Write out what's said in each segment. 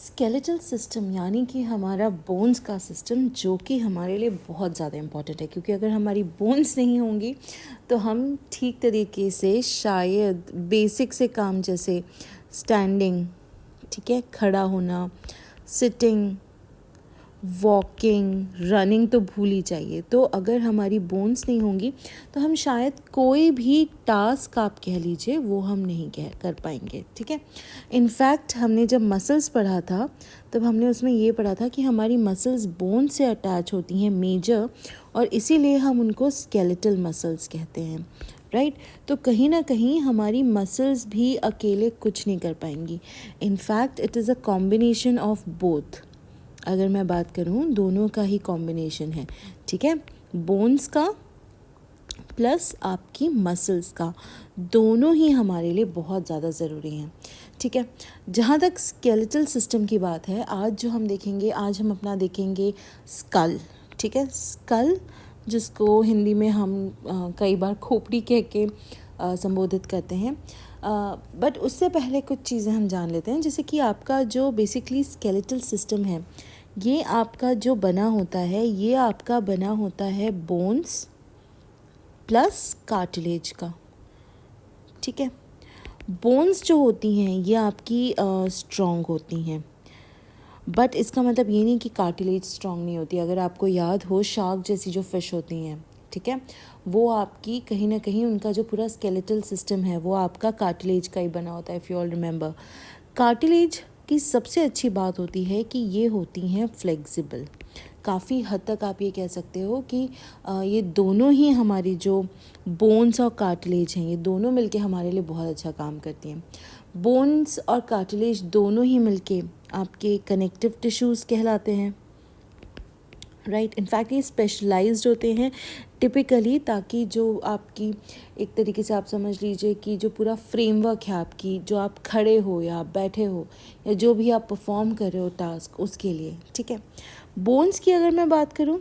Skeletal system यानी कि हमारा बोन्स का सिस्टम, जो कि हमारे लिए बहुत ज़्यादा इम्पॉर्टेंट है, क्योंकि अगर हमारी बोन्स नहीं होंगी तो हम ठीक तरीके से शायद बेसिक से काम जैसे स्टैंडिंग, ठीक है, खड़ा होना, सिटिंग, वॉकिंग, रनिंग तो भूल ही चाहिए। तो अगर हमारी बोन्स नहीं होंगी तो हम शायद कोई भी टास्क आप कह लीजिए वो हम नहीं कर पाएंगे, ठीक है। इनफैक्ट हमने जब मसल्स पढ़ा था तब हमने उसमें ये पढ़ा था कि हमारी मसल्स बोन से अटैच होती हैं मेजर, और इसीलिए हम उनको स्केलेटल मसल्स कहते हैं, राइट। तो कहीं ना कहीं हमारी मसल्स भी अकेले कुछ नहीं कर पाएंगी। In fact it is a combination of both. अगर मैं बात करूँ, दोनों का ही कॉम्बिनेशन है, ठीक है। बोन्स का प्लस आपकी मसल्स का, दोनों ही हमारे लिए बहुत ज़्यादा ज़रूरी हैं, ठीक है। जहाँ तक स्केलेटल सिस्टम की बात है, आज जो हम देखेंगे, आज हम अपना देखेंगे स्कल, ठीक है। स्कल, जिसको हिंदी में हम कई बार खोपड़ी कह के संबोधित करते हैं, बट उससे पहले कुछ चीज़ें हम जान लेते हैं। जैसे कि आपका जो बेसिकली स्केलेटल सिस्टम है, ये आपका जो बना होता है, ये आपका बना होता है बोन्स प्लस कार्टिलेज का, ठीक है। बोन्स जो होती हैं ये आपकी स्ट्रॉन्ग होती हैं, बट इसका मतलब ये नहीं कि कार्टिलेज स्ट्रॉन्ग नहीं होती। अगर आपको याद हो, शार्क जैसी जो फिश होती हैं, ठीक है, वो आपकी कहीं ना कहीं उनका जो पूरा स्केलेटल सिस्टम है वो आपका कार्टिलेज का ही बना होता है। If you all remember, cartilage की सबसे अच्छी बात होती है कि ये होती हैं फ्लेक्सिबल। काफ़ी हद तक आप ये कह सकते हो कि ये दोनों ही हमारी जो बोन्स और कार्टिलेज हैं, ये दोनों मिलके हमारे लिए बहुत अच्छा काम करती हैं। बोन्स और कार्टिलेज दोनों ही मिलके आपके कनेक्टिव टिश्यूज़ कहलाते हैं, राइट। इनफैक्ट ये स्पेशलाइज्ड होते हैं टिपिकली, ताकि जो आपकी एक तरीके से आप समझ लीजिए कि जो पूरा फ्रेमवर्क है आपकी, जो आप खड़े हो या आप बैठे हो या जो भी आप परफॉर्म कर रहे हो टास्क, उसके लिए, ठीक है। बोन्स की अगर मैं बात करूं,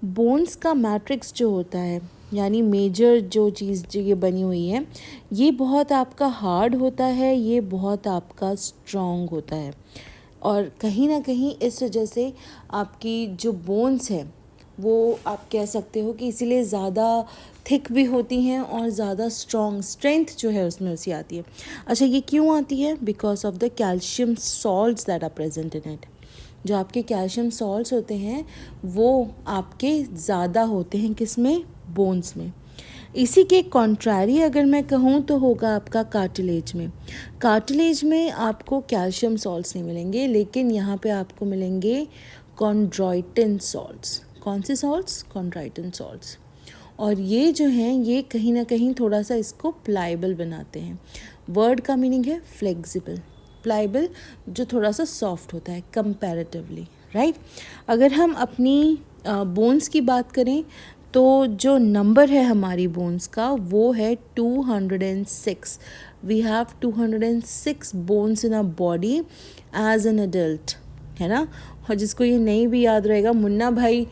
बोन्स का मैट्रिक्स जो होता है, यानी मेजर जो चीज़ जो ये बनी हुई है, ये बहुत आपका हार्ड होता है, ये बहुत आपका स्ट्रॉन्ग होता है, और कहीं ना कहीं इस वजह से आपकी जो बोन्स है वो आप कह सकते हो कि इसीलिए ज़्यादा थिक भी होती हैं और ज़्यादा स्ट्रेंथ जो है उसमें उसी आती है। अच्छा, ये क्यों आती है? Because of the calcium salts that are present in it. जो आपके कैल्शियम सॉल्ट्स होते हैं वो आपके ज़्यादा होते हैं किस में? बोन्स में। इसी के कॉन्ट्रारी अगर मैं कहूँ तो होगा आपका कार्टिलेज में। कार्टिलेज में आपको कैल्शियम सॉल्ट्स नहीं मिलेंगे, लेकिन यहाँ पे आपको मिलेंगे कॉन्ड्रॉइटिन सॉल्ट्स। कौन से सॉल्ट्स? कॉन्ड्रॉइटिन सॉल्ट्स। और ये जो हैं ये कहीं ना कहीं थोड़ा सा इसको प्लाइबल बनाते हैं। वर्ड का मीनिंग है फ्लेक्सिबल, प्लाइबल जो थोड़ा सा सॉफ्ट होता है कंपैरेटिवली, राइट। अगर हम अपनी बोन्स की बात करें तो जो नंबर है हमारी बोन्स का वो है 206। We have 206 bones in a body as an adult, है ना। और जिसको ये नहीं भी याद रहेगा, मुन्ना भाई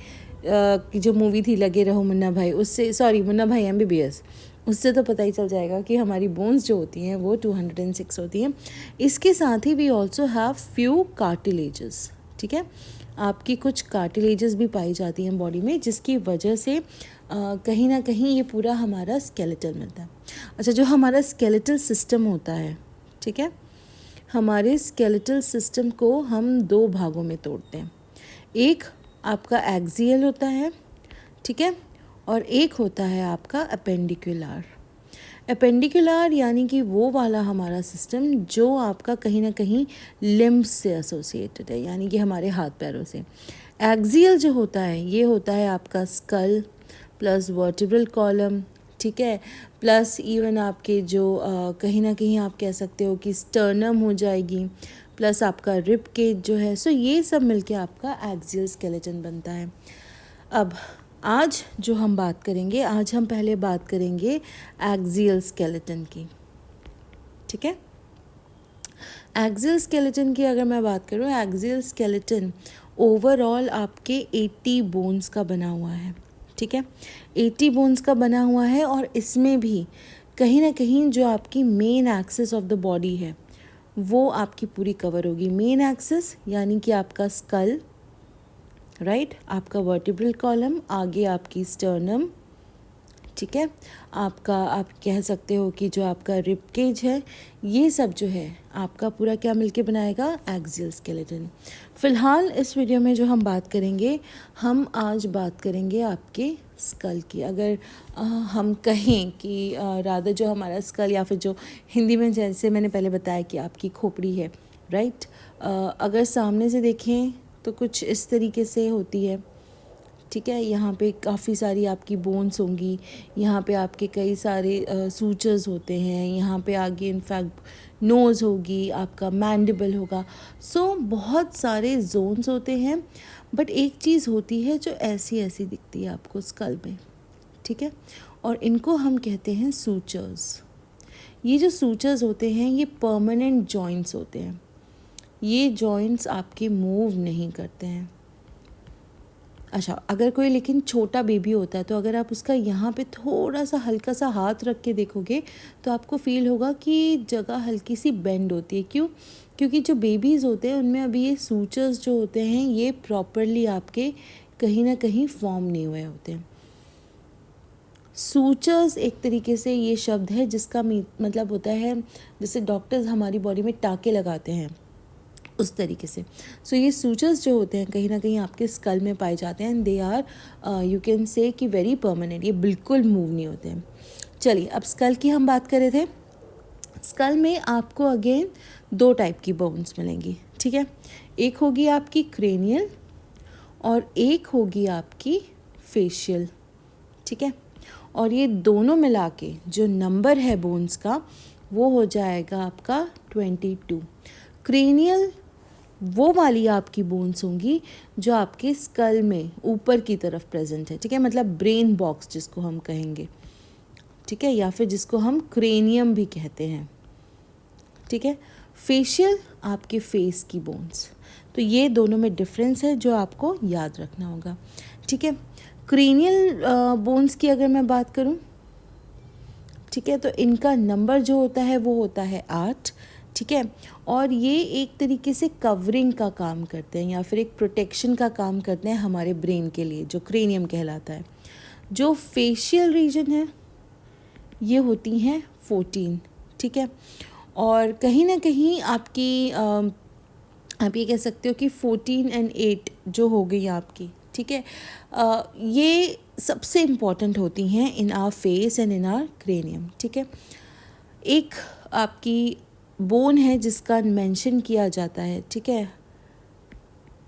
की जो मूवी थी लगे रहो मुन्ना भाई, उससे, सॉरी, मुन्ना भाई MBBS, उससे तो पता ही चल जाएगा कि हमारी बोन्स जो होती हैं वो 206 होती हैं। इसके साथ ही we also have few cartilages, ठीक है। आपकी कुछ कार्टिलेजेस भी पाई जाती हैं बॉडी में, जिसकी वजह से कहीं ना कहीं ये पूरा हमारा स्केलेटल मिलता है। अच्छा, जो हमारा स्केलेटल सिस्टम होता है, ठीक है, हमारे स्केलेटल सिस्टम को हम दो भागों में तोड़ते हैं। एक आपका एक्सियल होता है, ठीक है, और एक होता है आपका अपेंडिकुलर। अपेंडिकुलर यानी कि वो वाला हमारा सिस्टम जो आपका कहीं ना कहीं लिम्ब्स से एसोसिएटेड है, यानी कि हमारे हाथ पैरों से। एक्सियल जो होता है ये होता है आपका स्कल प्लस वर्टिब्रल कॉलम, ठीक है, प्लस इवन आपके जो कहीं ना कहीं आप कह सकते हो कि स्टर्नम हो जाएगी, प्लस आपका रिब केज जो है। सो ये सब मिलके आपका एक्सियल स्केलेटन बनता है। अब आज जो हम बात करेंगे, आज हम पहले बात करेंगे एक्सियल स्केलेटन की, ठीक है। एक्सियल स्केलेटन की अगर मैं बात करूँ, एक्सियल स्केलेटन ओवरऑल आपके 80 बोन्स का बना हुआ है, ठीक है। 80 बोन्स का बना हुआ है, और इसमें भी कहीं ना कहीं जो आपकी main axis of the body है वो आपकी पूरी कवर होगी। मेन एक्सिस यानी कि आपका स्कल, राइट, आपका वर्टिब्रल कॉलम, आगे आपकी स्टर्नम, ठीक है, आपका आप कह सकते हो कि जो आपका रिब केज है, ये सब जो है आपका पूरा क्या मिलके बनाएगा, एक्सियल स्केलेटन। फ़िलहाल इस वीडियो में जो हम बात करेंगे, हम आज बात करेंगे आपके स्कल की। अगर हम कहें कि रादर जो हमारा स्कल या फिर जो हिंदी में जैसे मैंने पहले बताया कि आपकी खोपड़ी है, राइट, अगर सामने से देखें तो कुछ इस तरीके से होती है, ठीक है। यहाँ पे काफ़ी सारी आपकी बोन्स होंगी, यहाँ पे आपके कई सारे सूचर्स होते हैं, यहाँ पे आगे इनफैक्ट नोज़ होगी, आपका मैंडिबल होगा। सो बहुत सारे जोन्स होते हैं, बट एक चीज़ होती है जो ऐसी ऐसी दिखती है आपको स्कल में, ठीक है, और इनको हम कहते हैं सूचर्स। ये जो सूचर्स होते हैं ये परमानेंट जॉइंट्स होते हैं, ये जॉइंट्स आपके मूव नहीं करते हैं। अच्छा, अगर कोई लेकिन छोटा बेबी होता है तो अगर आप उसका यहाँ पे थोड़ा सा हल्का सा हाथ रख के देखोगे तो आपको फील होगा कि जगह हल्की सी बेंड होती है। क्यों? क्योंकि जो बेबीज़ होते हैं उनमें अभी ये सूचर्स जो होते हैं ये प्रॉपरली आपके कहीं ना कहीं फॉर्म नहीं हुए होते हैं। सूचर्स एक तरीके से ये शब्द है जिसका मतलब होता है जैसे डॉक्टर्स हमारी बॉडी में टाँके लगाते हैं उस तरीके से। सो ये सूचर्स जो होते हैं कहीं ना कहीं आपके स्कल में पाए जाते हैं, and they are you can say कि वेरी परमानेंट, ये बिल्कुल मूव नहीं होते हैं। चलिए, अब स्कल की हम बात कर रहे थे। स्कल में आपको अगेन दो टाइप की बोन्स मिलेंगी, ठीक है। एक होगी आपकी क्रेनियल और एक होगी आपकी फेशियल, ठीक है। और ये दोनों मिला के जो नंबर है बोन्स का वो हो जाएगा आपका 22। क्रेनियल वो वाली आपकी बोन्स होंगी जो आपके स्कल में ऊपर की तरफ प्रेजेंट है, ठीक है, मतलब ब्रेन बॉक्स जिसको हम कहेंगे, ठीक है, या फिर जिसको हम क्रेनियम भी कहते हैं, ठीक है। फेशियल आपके फेस की बोन्स, तो ये दोनों में डिफरेंस है जो आपको याद रखना होगा, ठीक है। क्रेनियल बोन्स की अगर मैं बात करूं, ठीक है, तो इनका नंबर जो होता है वो होता है 8, ठीक है, और ये एक तरीके से कवरिंग का काम करते हैं या फिर एक प्रोटेक्शन का काम करते हैं हमारे ब्रेन के लिए, जो क्रेनियम कहलाता है। जो फेशियल रीजन है ये होती हैं 14, ठीक है, और कहीं ना कहीं आपकी आप ये कह सकते हो कि 14 और 8 जो हो गई आपकी, ठीक है, ये सबसे इम्पॉर्टेंट होती हैं in our face and in our cranium, ठीक है। एक आपकी बोन है जिसका मेंशन किया जाता है, ठीक है,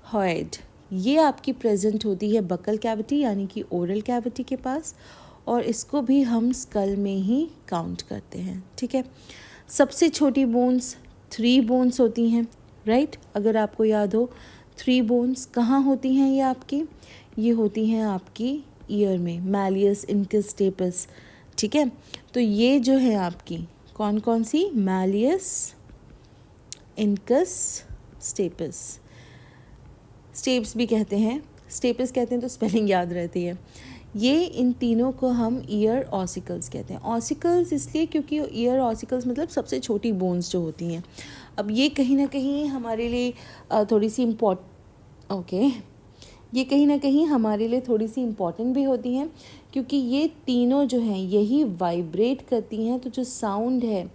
हॉइड, ये आपकी प्रेजेंट होती है बकल कैविटी यानी कि ओरल कैविटी के पास, और इसको भी हम स्कल में ही काउंट करते हैं, ठीक है। सबसे छोटी बोन्स 3 बोन्स होती हैं, राइट, अगर आपको याद हो 3 बोन्स कहाँ होती हैं ये होती हैं आपकी ईयर में, मैलियस इनकस स्टेपस, ठीक है। तो ये जो है आपकी कौन कौन सी, मैलियस इनकस स्टेपस, स्टेप्स भी कहते हैं, स्टेपस कहते हैं तो स्पेलिंग याद रहती है। ये इन तीनों को हम ईयर ऑसिकल्स कहते हैं। ऑसिकल्स इसलिए क्योंकि ईयर ऑसिकल्स मतलब सबसे छोटी बोन्स जो होती हैं। अब ये कहीं ना कहीं हमारे लिए थोड़ी सी ये कहीं ना कहीं हमारे लिए थोड़ी सी इम्पॉर्टेंट भी होती हैं क्योंकि ये तीनों जो हैं यही वाइब्रेट करती हैं, तो जो साउंड है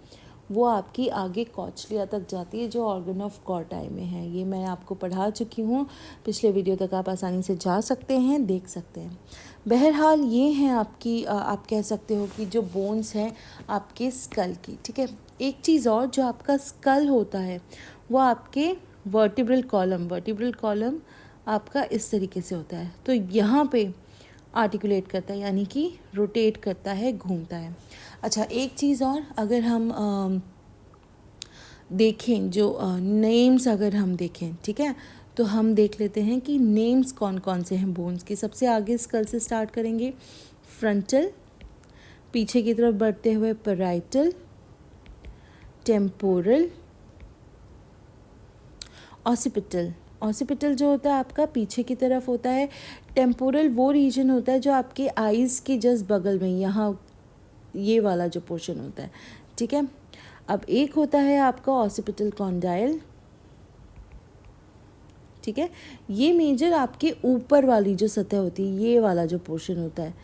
वो आपकी आगे कॉचलिया तक जाती है जो ऑर्गन ऑफ कॉर्टाई में है। ये मैं आपको पढ़ा चुकी हूँ, पिछले वीडियो तक आप आसानी से जा सकते हैं, देख सकते हैं। बहरहाल ये हैं आपकी आप कह सकते हो कि जो बोन्स हैं आपके स्कल की, ठीक है। एक चीज़ और, जो आपका स्कल होता है वो आपके वर्टिब्रल कॉलम आपका इस तरीके से होता है, तो यहाँ पे आर्टिकुलेट करता है यानी कि रोटेट करता है, घूमता है। अच्छा, एक चीज़ और, अगर हम देखें जो नेम्स अगर हम देखें, ठीक है, तो हम देख लेते हैं कि नेम्स कौन कौन से हैं बोन्स के। सबसे आगे स्कल से स्टार्ट करेंगे, फ्रंटल, पीछे की तरफ बढ़ते हुए पैराइटल, टेम्पोरल, ऑसिपिटल। ऑसिपिटल जो होता है आपका पीछे की तरफ होता है। टेम्पोरल वो रीजन होता है जो आपके आइज़ के जस्ट बगल में, यहाँ ये वाला जो पोर्शन होता है, ठीक है। अब एक होता है आपका ऑसिपिटल कॉन्डाइल, ठीक है, ये मेजर आपके ऊपर वाली जो सतह होती है, ये वाला जो पोर्शन होता है,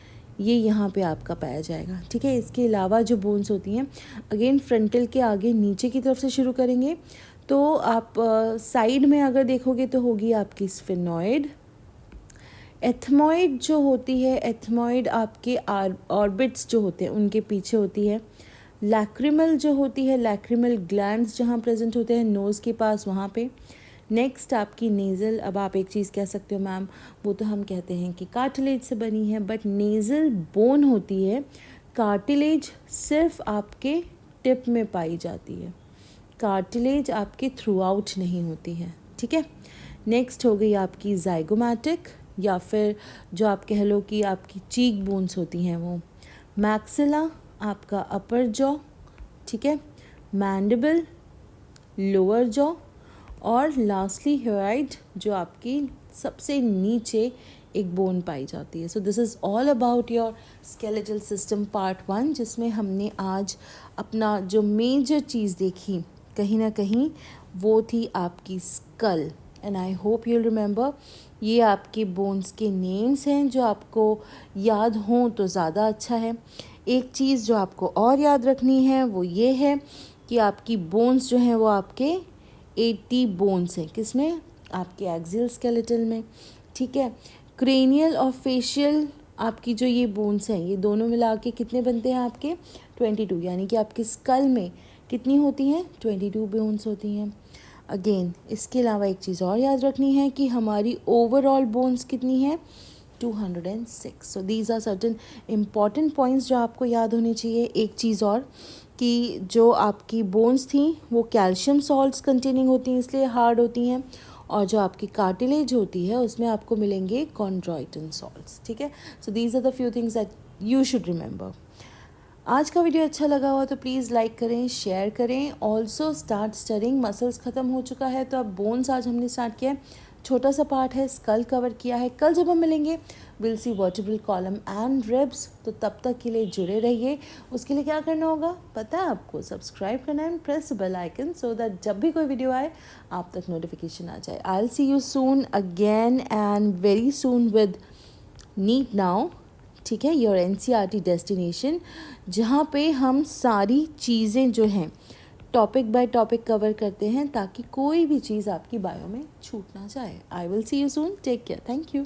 ये यहाँ पे आपका पाया जाएगा, ठीक है। इसके अलावा जो बोन्स होती हैं, अगेन फ्रंटल के आगे नीचे की तरफ से शुरू करेंगे, तो आप साइड में अगर देखोगे तो होगी आपकी स्फेनॉइड। एथमॉइड जो होती है, एथमॉइड आपके ऑर्बिट्स जो होते हैं उनके पीछे होती है। लैक्रिमल जो होती है, लैक्रिमल ग्लैंड्स जहाँ प्रेजेंट होते हैं नोज़ के पास, वहाँ पे। नेक्स्ट आपकी नेज़ल, अब आप एक चीज़ कह सकते हो मैम वो तो हम कहते हैं कि कार्टिलेज से बनी है, बट नेज़ल बोन होती है, कार्टिलेज सिर्फ आपके टिप में पाई जाती है, कार्टिलेज आपके थ्रू आउट नहीं होती है, ठीक है। नेक्स्ट हो गई आपकी जाइगोमैटिक, या फिर जो आप कह लो कि आपकी चीक बोन्स होती हैं वो। मैक्सिला आपका अपर जॉ, ठीक है, मैंडिबल, लोअर जॉ, और लास्टली हेराइड जो आपकी सबसे नीचे एक बोन पाई जाती है। So this is all about your skeletal system part 1, जिसमें हमने आज अपना जो मेजर चीज़ देखी कहीं ना कहीं वो थी आपकी skull. And I hope you remember, ये आपके बोन्स के नेम्स हैं, जो आपको याद हों तो ज़्यादा अच्छा है। एक चीज़ जो आपको और याद रखनी है वो ये है कि आपकी बोन्स जो हैं वो आपके 80 बोन्स हैं, किसमें, आपके एक्सियल स्केलेटल में, ठीक है। क्रेनियल और फेशियल आपकी जो ये बोन्स हैं, ये दोनों मिला के कितने बनते हैं आपके 22, यानी कि आपके स्कल में कितनी होती हैं 22 बोन्स होती हैं। अगेन इसके अलावा एक चीज़ और याद रखनी है कि हमारी ओवरऑल बोन्स कितनी है 206। So these are certain important points जो आपको याद होने चाहिए। एक चीज़ और कि जो आपकी बोन्स थी वो कैल्शियम सॉल्ट्स कंटेनिंग होती हैं, इसलिए हार्ड होती हैं, और जो आपकी कार्टिलेज होती है उसमें आपको मिलेंगे कॉन्ड्रॉइटिन सॉल्ट्स, ठीक है। So these are the few things that you should remember. आज का वीडियो अच्छा लगा हुआ तो प्लीज़ लाइक करें, शेयर करें। ऑल्सो स्टार्ट स्टडिंग, मसल्स ख़त्म हो चुका है तो अब बोन्स आज हमने स्टार्ट किया है, छोटा सा पार्ट है, स्कल कवर किया है। कल जब हम मिलेंगे will see vertebral column and ribs, तो तब तक के लिए जुड़े रहिए। उसके लिए क्या करना होगा पता है आपको, सब्सक्राइब करना है, press bell icon, so that जब भी कोई वीडियो आए आप तक नोटिफिकेशन आ जाए। I will see you soon again and very soon with NEET now, ठीक है, योर NCERT डेस्टिनेशन, जहाँ पे हम सारी चीज़ें जो हैं टॉपिक बाय टॉपिक कवर करते हैं, ताकि कोई भी चीज़ आपकी बायो में छूट ना जाए। I will see you soon, take care, thank you.